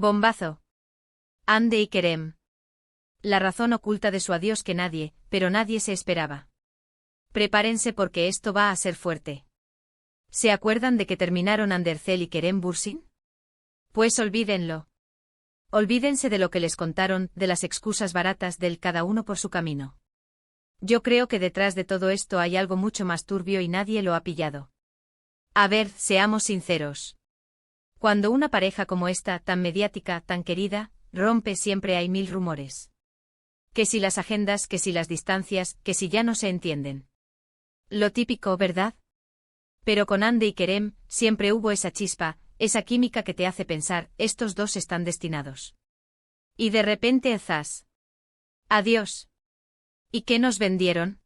Bombazo. Hande y Kerem. La razón oculta de su adiós que nadie, pero nadie se esperaba. Prepárense porque esto va a ser fuerte. ¿Se acuerdan de que terminaron Andercel y Kerem Bürsin? Pues olvídenlo. Olvídense de lo que les contaron, de las excusas baratas del cada uno por su camino. Yo creo que detrás de todo esto hay algo mucho más turbio y nadie lo ha pillado. A ver, seamos sinceros. Cuando una pareja como esta, tan mediática, tan querida, rompe siempre hay mil rumores. Que si las agendas, que si las distancias, que si ya no se entienden. Lo típico, ¿verdad? Pero con Hande y Kerem, siempre hubo esa chispa, esa química que te hace pensar, estos dos están destinados. Y de repente, zas. Adiós. ¿Y qué nos vendieron?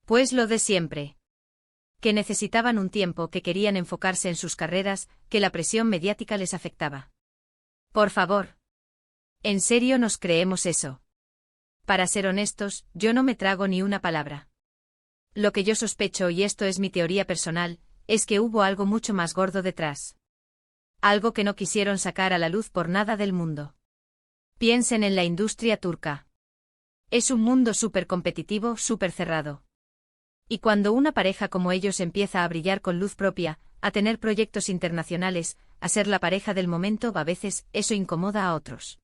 Pues lo de siempre. Que necesitaban un tiempo, que querían enfocarse en sus carreras, que la presión mediática les afectaba. Por favor. ¿En serio nos creemos eso? Para ser honestos, yo no me trago ni una palabra. Lo que yo sospecho, y esto es mi teoría personal, es que hubo algo mucho más gordo detrás. Algo que no quisieron sacar a la luz por nada del mundo. Piensen en la industria turca. Es un mundo súper competitivo, súper cerrado. Y cuando una pareja como ellos empieza a brillar con luz propia, a tener proyectos internacionales, a ser la pareja del momento, a veces eso incomoda a otros.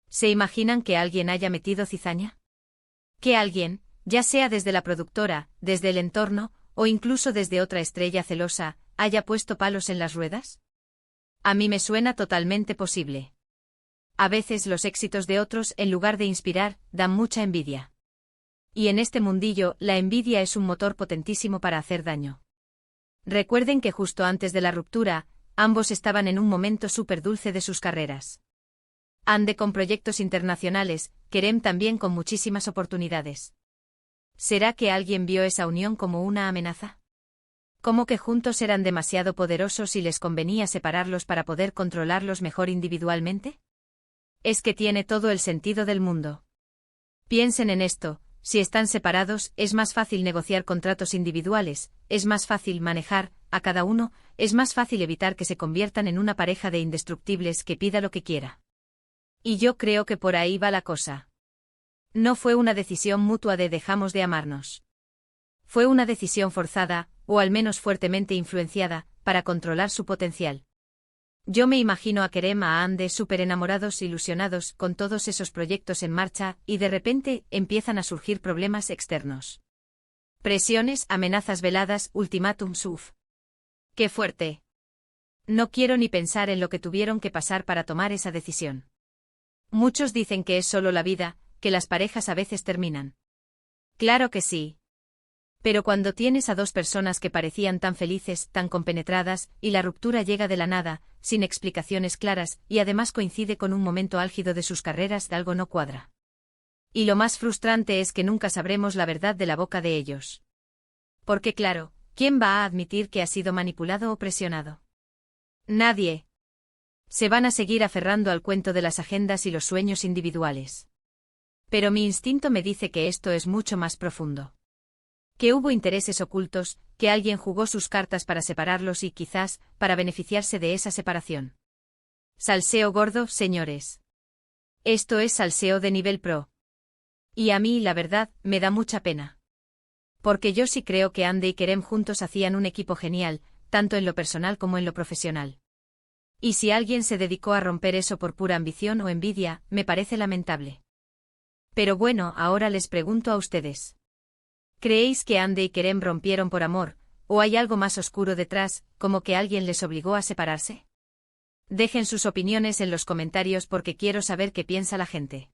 ¿Se imaginan que alguien haya metido cizaña? Que alguien, ya sea desde la productora, desde el entorno, o incluso desde otra estrella celosa, haya puesto palos en las ruedas? A mí me suena totalmente posible. A veces los éxitos de otros, en lugar de inspirar, dan mucha envidia. Y en este mundillo, la envidia es un motor potentísimo para hacer daño. Recuerden que justo antes de la ruptura, ambos estaban en un momento súper dulce de sus carreras. Hande con proyectos internacionales, Kerem también con muchísimas oportunidades. ¿Será que alguien vio esa unión como una amenaza? ¿Cómo que juntos eran demasiado poderosos y les convenía separarlos para poder controlarlos mejor individualmente? Es que tiene todo el sentido del mundo. Piensen en esto. Si están separados, es más fácil negociar contratos individuales, es más fácil manejar a cada uno, es más fácil evitar que se conviertan en una pareja de indestructibles que pida lo que quiera. Y yo creo que por ahí va la cosa. No fue una decisión mutua de dejamos de amarnos. Fue una decisión forzada, o al menos fuertemente influenciada, para controlar su potencial. Yo me imagino a Kerem a Hande súper enamorados, ilusionados, con todos esos proyectos en marcha, y de repente, empiezan a surgir problemas externos. Presiones, amenazas veladas, ultimátums, uff. ¡Qué fuerte! No quiero ni pensar en lo que tuvieron que pasar para tomar esa decisión. Muchos dicen que es solo la vida, que las parejas a veces terminan. Claro que sí. Pero cuando tienes a dos personas que parecían tan felices, tan compenetradas, y la ruptura llega de la nada, sin explicaciones claras, y además coincide con un momento álgido de sus carreras, algo no cuadra. Y lo más frustrante es que nunca sabremos la verdad de la boca de ellos. Porque claro, ¿quién va a admitir que ha sido manipulado o presionado? Nadie. Se van a seguir aferrando al cuento de las agendas y los sueños individuales. Pero mi instinto me dice que esto es mucho más profundo. Que hubo intereses ocultos, que alguien jugó sus cartas para separarlos y quizás, para beneficiarse de esa separación. Salseo gordo, señores. Esto es salseo de nivel pro. Y a mí, la verdad, me da mucha pena. Porque yo sí creo que Hande y Kerem juntos hacían un equipo genial, tanto en lo personal como en lo profesional. Y si alguien se dedicó a romper eso por pura ambición o envidia, me parece lamentable. Pero bueno, ahora les pregunto a ustedes. ¿Creéis que Hande y Kerem rompieron por amor, o hay algo más oscuro detrás, como que alguien les obligó a separarse? Dejen sus opiniones en los comentarios porque quiero saber qué piensa la gente.